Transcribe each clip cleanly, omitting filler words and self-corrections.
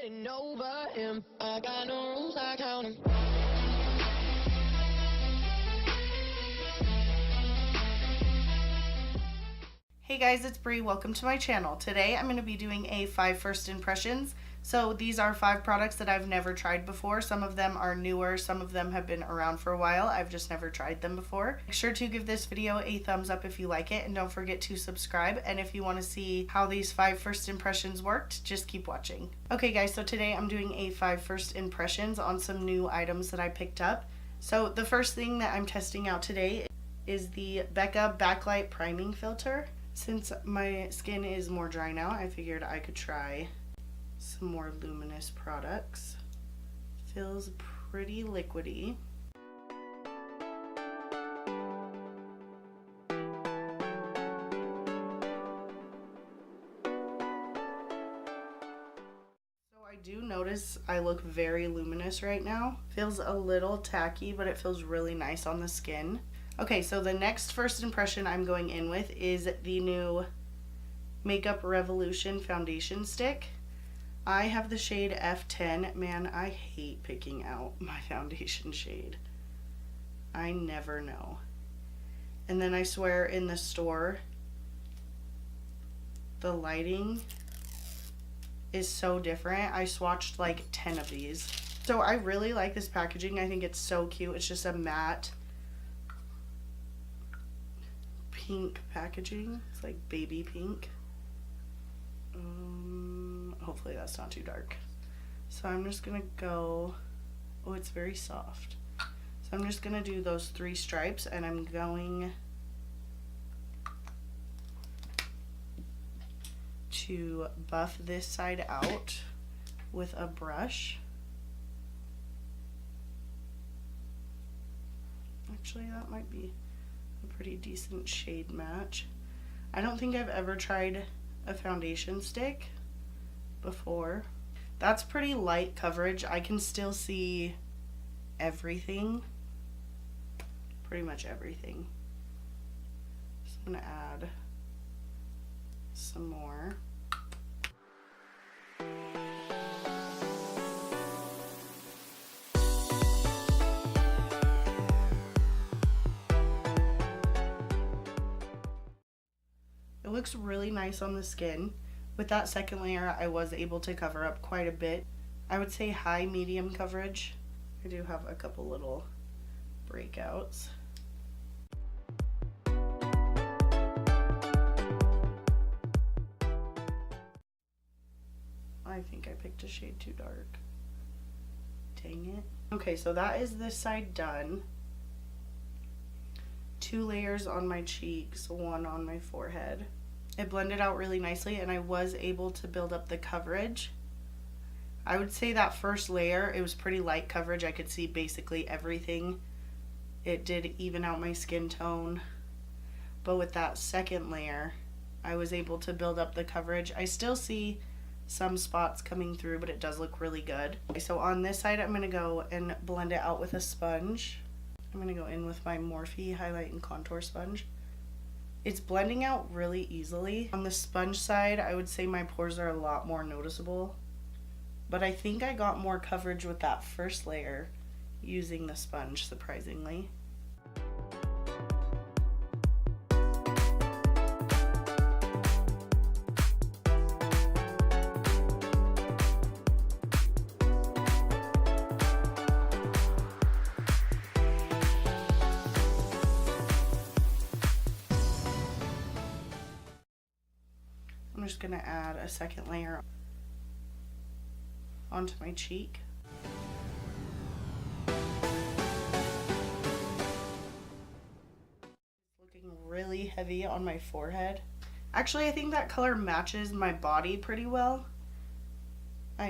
getting over him. I got no rules, I count him. Hey guys, it's Bree. Welcome to my channel. Today I'm going to be doing a 5 first impressions. So these are 5 products that I've never tried before. Some of them are newer, some of them have been around for a while. I've just never tried them before. Make sure to give this video a thumbs up if you like it, and don't forget to subscribe. And if you want to see how these 5 first impressions worked, just keep watching. Okay guys, so today I'm doing a 5 first impressions on some new items that I picked up. So the first thing that I'm testing out today is the Becca Backlight Priming Filter. Since my skin is more dry now, I figured I could try some more luminous products. Feels pretty liquidy. So I do notice I look very luminous right now. Feels a little tacky, but it feels really nice on the skin. Okay, so the next first impression I'm going in with is the new Makeup Revolution foundation stick. I have the shade F10. Man, I hate picking out my foundation shade. I never know. And then I swear in the store, the lighting is so different. I swatched like 10 of these. So I really like this packaging. I think it's so cute. It's just a matte pink packaging. It's like baby pink. Hopefully that's not too dark. So I'm just gonna go, oh, it's very soft. So I'm just gonna do those 3 stripes, and I'm going to buff this side out with a brush. Actually, that might be a pretty decent shade match. I don't think I've ever tried a foundation stick before. That's pretty light coverage. I can still see everything, pretty much everything. So I'm gonna add some more. It looks really nice on the skin. With that second layer, I was able to cover up quite a bit. I would say high medium coverage. I do have a couple little breakouts. I think I picked a shade too dark. Dang it. Okay, so that is this side done. 2 layers on my cheeks, 1 on my forehead. It blended out really nicely, and I was able to build up the coverage. I would say that first layer, it was pretty light coverage. I could see basically everything. It did even out my skin tone. But with that second layer, I was able to build up the coverage. I still see some spots coming through, but it does look really good. Okay, so on this side, I'm going to go and blend it out with a sponge. I'm going to go in with my Morphe Highlight and Contour Sponge. It's blending out really easily. On the sponge side, I would say my pores are a lot more noticeable, but I think I got more coverage with that first layer using the sponge, surprisingly. I'm just gonna add a second layer onto my cheek. It's looking really heavy on my forehead. Actually, I think that color matches my body pretty well. I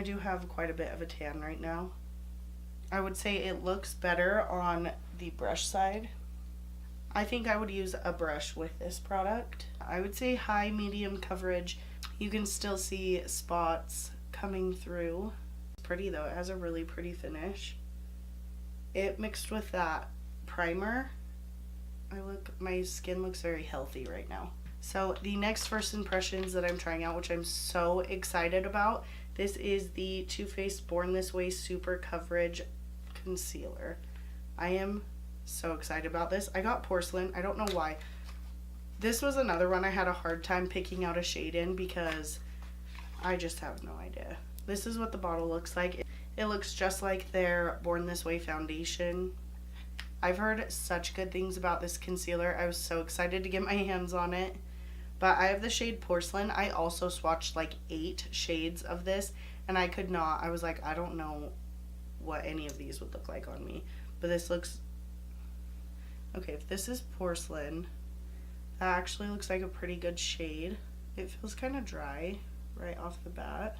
do have quite a bit of a tan right now. I would say it looks better on the brush side. I think I would use a brush with this product. I would say high medium coverage. You can still see spots coming through. It's pretty though, it has a really pretty finish. It mixed with that primer, my skin looks very healthy right now. So the next first impressions that I'm trying out, which I'm so excited about, this is the Too Faced Born This Way Super Coverage Concealer. I am so excited about this. I got Porcelain. I don't know why. This was another one I had a hard time picking out a shade in because I just have no idea. This is what the bottle looks like. It looks just like their Born This Way foundation. I've heard such good things about this concealer. I was so excited to get my hands on it. But I have the shade Porcelain. I also swatched like 8 shades of this and I could not. I was like, I don't know what any of these would look like on me. But this looks... Okay, if this is Porcelain, that actually looks like a pretty good shade. It feels kind of dry right off the bat.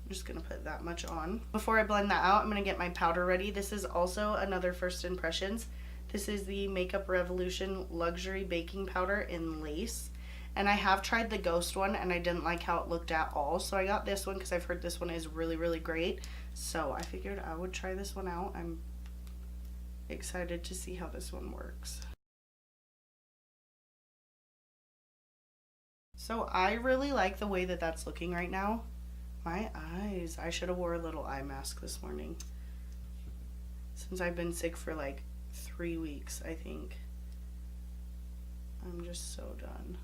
I'm just going to put that much on. Before I blend that out, I'm going to get my powder ready. This is also another first impressions. This is the Makeup Revolution Luxury Baking Powder in Lace. And I have tried the Ghost one and I didn't like how it looked at all. So I got this one because I've heard this one is really, really great. So I figured I would try this one out. I'm excited to see how this one works. So I really like the way that that's looking right now. My eyes. I should have wore a little eye mask this morning. Since I've been sick for like 3 weeks, I think. I'm just so done.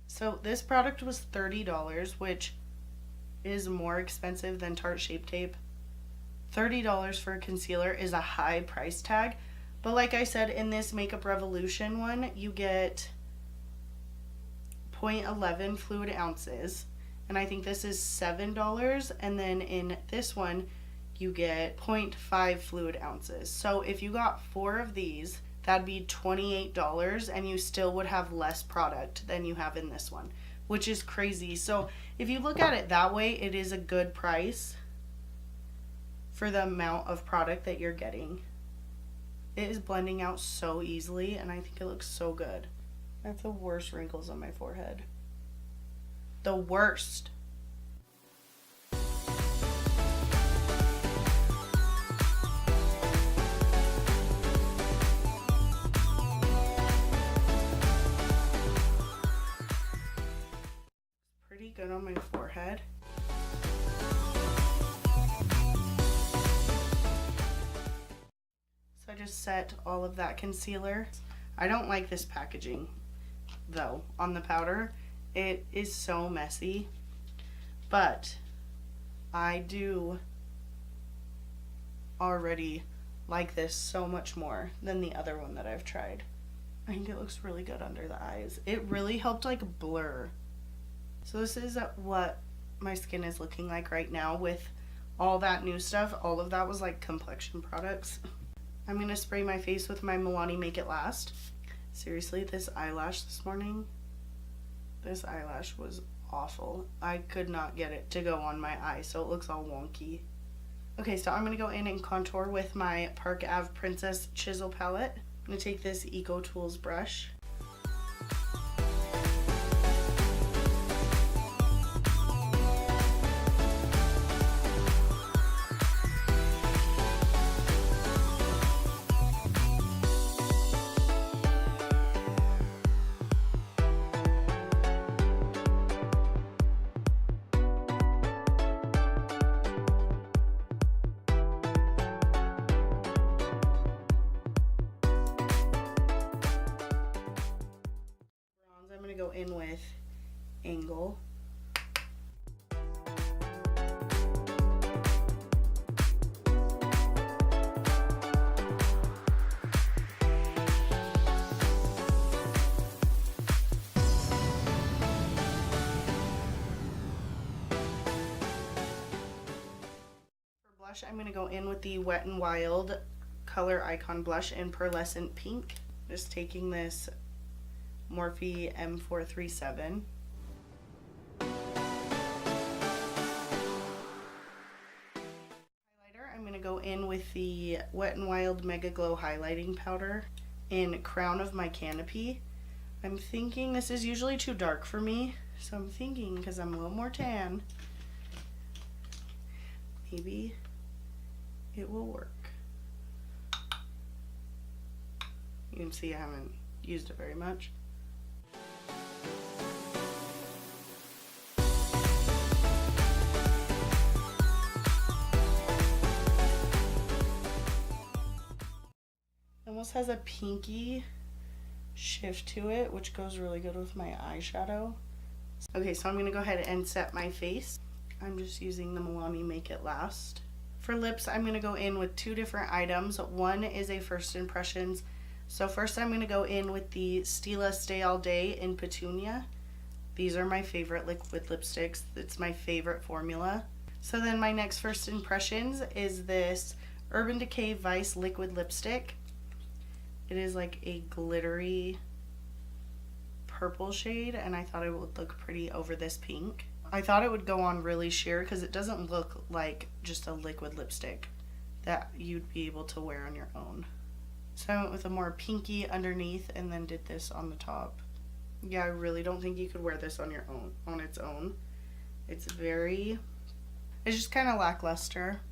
So this product was $30, which is more expensive than Tarte Shape Tape. $30 for a concealer is a high price tag. But like I said, in this Makeup Revolution one, you get 0.11 fluid ounces. And I think this is $7. And then in this one, you get 0.5 fluid ounces. So if you got 4 of these, that'd be $28 and you still would have less product than you have in this one, which is crazy. So if you look at it that way, it is a good price for the amount of product that you're getting. It is blending out so easily and I think it looks so good. I have the worst wrinkles on my forehead. The worst. Pretty good on my forehead. So I just set all of that concealer. I don't like this packaging though on the powder. It is so messy, but I do already like this so much more than the other one that I've tried. I think it looks really good under the eyes. It really helped like blur. So this is what my skin is looking like right now with all that new stuff. All of that was like complexion products. I'm going to spray my face with my Milani Make It Last. Seriously, this eyelash this morning, this eyelash was awful. I could not get it to go on my eye, so it looks all wonky. Okay, so I'm going to go in and contour with my Park Ave Princess Chisel Palette. I'm going to take this Eco Tools brush. Go in with Angle. For blush, I'm going to go in with the Wet n Wild Color Icon Blush in Pearlescent Pink. Just taking this Morphe M437. Highlighter, I'm going to go in with the Wet n Wild Mega Glow Highlighting Powder in Crown of My Canopy. I'm thinking this is usually too dark for me, so I'm thinking because I'm a little more tan, maybe it will work. You can see I haven't used it very much. It almost has a pinky shift to it, which goes really good with my eyeshadow. Okay, so I'm going to go ahead and set my face. I'm just using the Milani Make It Last. For lips, I'm going to go in with two different items. One is a First Impressions. So first I'm going to go in with the Stila Stay All Day in Petunia. These are my favorite liquid lipsticks. It's my favorite formula. So then my next First Impressions is this Urban Decay Vice Liquid Lipstick. It is like a glittery purple shade, and I thought it would look pretty over this pink. I thought it would go on really sheer because it doesn't look like just a liquid lipstick that you'd be able to wear on your own. So I went with a more pinky underneath and then did this on the top. Yeah, I really don't think you could wear this on your own, on its own. It's just kind of lackluster.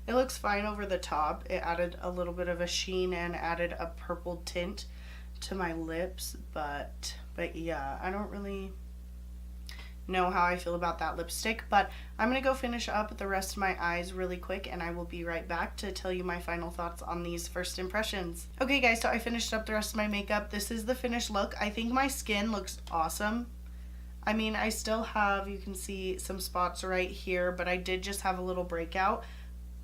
It looks fine over the top. It added a little bit of a sheen and added a purple tint to my lips, but yeah, I don't really know how I feel about that lipstick, but I'm gonna go finish up the rest of my eyes really quick, and I will be right back to tell you my final thoughts on these First Impressions. Okay guys, so I finished up the rest of my makeup. This is the finished look. I think my skin looks awesome. I mean, I still have, you can see some spots right here, but I did just have a little breakout.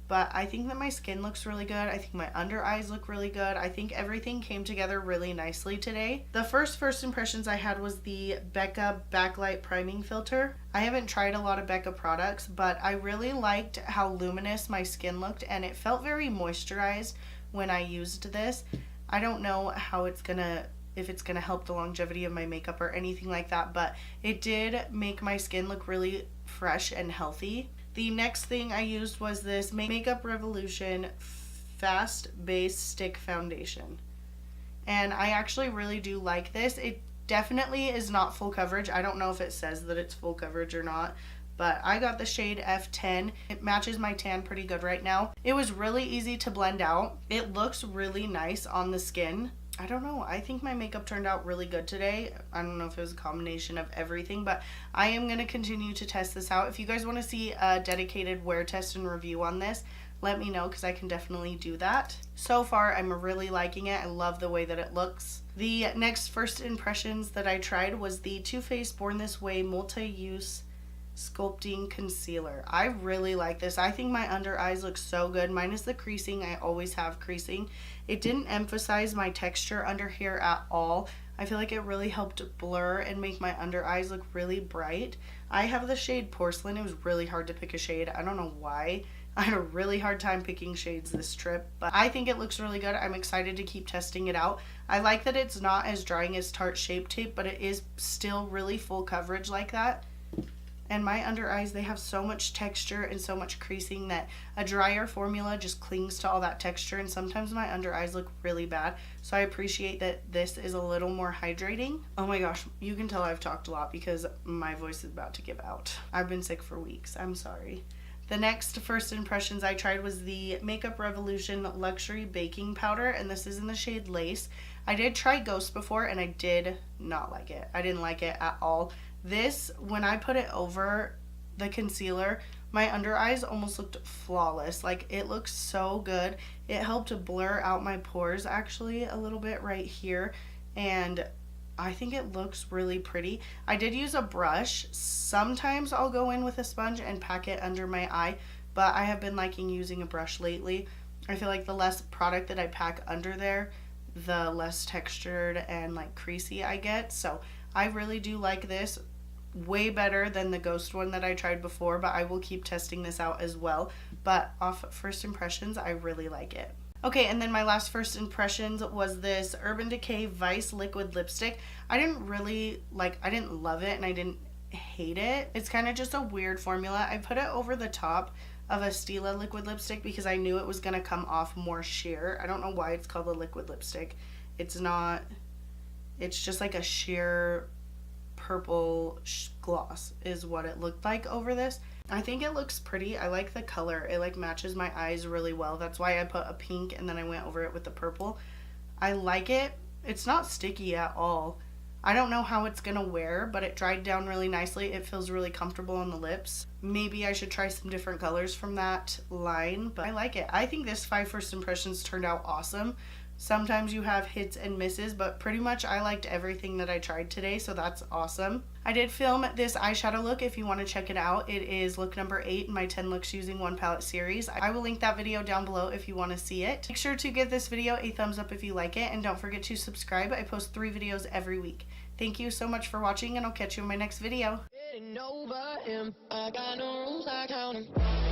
But I think that my skin looks really good. I think my under eyes look really good. I think everything came together really nicely today. The First Impressions I had was the Becca Backlight Priming Filter. I haven't tried a lot of Becca products, but I really liked how luminous my skin looked, and it felt very moisturized when I used this. I don't know how if it's gonna help the longevity of my makeup or anything like that, but it did make my skin look really fresh and healthy. The next thing I used was this Makeup Revolution Fast Base Stick Foundation. And I actually really do like this. It definitely is not full coverage. I don't know if it says that it's full coverage or not, but I got the shade F10. It matches my tan pretty good right now. It was really easy to blend out. It looks really nice on the skin. I don't know, I think my makeup turned out really good today. I don't know if it was a combination of everything, but I am going to continue to test this out. If you guys want to see a dedicated wear test and review on this, let me know because I can definitely do that. So far, I'm really liking it. I love the way that it looks. The next First Impressions that I tried was the Too Faced Born This Way Multi-Use Sculpting Concealer. I really like this. I think my under eyes look so good, minus the creasing. I always have creasing. It didn't emphasize my texture under here at all. I feel like it really helped blur and make my under eyes look really bright. I have the shade Porcelain. It was really hard to pick a shade. I don't know why. I had a really hard time picking shades this trip, but I think it looks really good. I'm excited to keep testing it out. I like that it's not as drying as Tarte Shape Tape, but it is still really full coverage like that. And my under eyes, they have so much texture and so much creasing that a drier formula just clings to all that texture, and sometimes my under eyes look really bad. So I appreciate that this is a little more hydrating. Oh my gosh, you can tell I've talked a lot because my voice is about to give out. I've been sick for weeks, I'm sorry. The next First Impressions I tried was the Makeup Revolution Luxury Baking Powder, and this is in the shade Lace. I did try Ghost before and I did not like it. I didn't like it at all. This, when I put it over the concealer, my under eyes almost looked flawless. Like, it looks so good. It helped to blur out my pores actually a little bit right here, and I think it looks really pretty. I did use a brush. Sometimes I'll go in with a sponge and pack it under my eye, but I have been liking using a brush lately. I feel like the less product that I pack under there, the less textured and like creasy I get. So I really do like this. Way better than the Ghost one that I tried before, but I will keep testing this out as well. But off First Impressions, I really like it. Okay, and then my last First Impressions was this Urban Decay Vice Liquid Lipstick. I didn't love it and I didn't hate it. It's kind of just a weird formula. I put it over the top of a Stila liquid lipstick because I knew it was going to come off more sheer. I don't know why it's called a liquid lipstick. It's not, it's just like a sheer purple gloss is what it looked like over this. I think it looks pretty. I like the color. It like matches my eyes really well. That's why I put a pink and then I went over it with the purple. I like it. It's not sticky at all. I don't know how it's gonna wear, but it dried down really nicely. It feels really comfortable on the lips. Maybe I should try some different colors from that line, but I like it. I think this 5 first impressions turned out awesome. Sometimes you have hits and misses, but pretty much I liked everything that I tried today, so that's awesome. I did film this eyeshadow look if you want to check it out. It is look number 8 in my 10 looks using 1 palette series. I will link that video down below if you want to see it. Make sure to give this video a thumbs up if you like it, and don't forget to subscribe. I post 3 videos every week. Thank you so much for watching, and I'll catch you in my next video. Getting over him. I got no rules, I count 'em.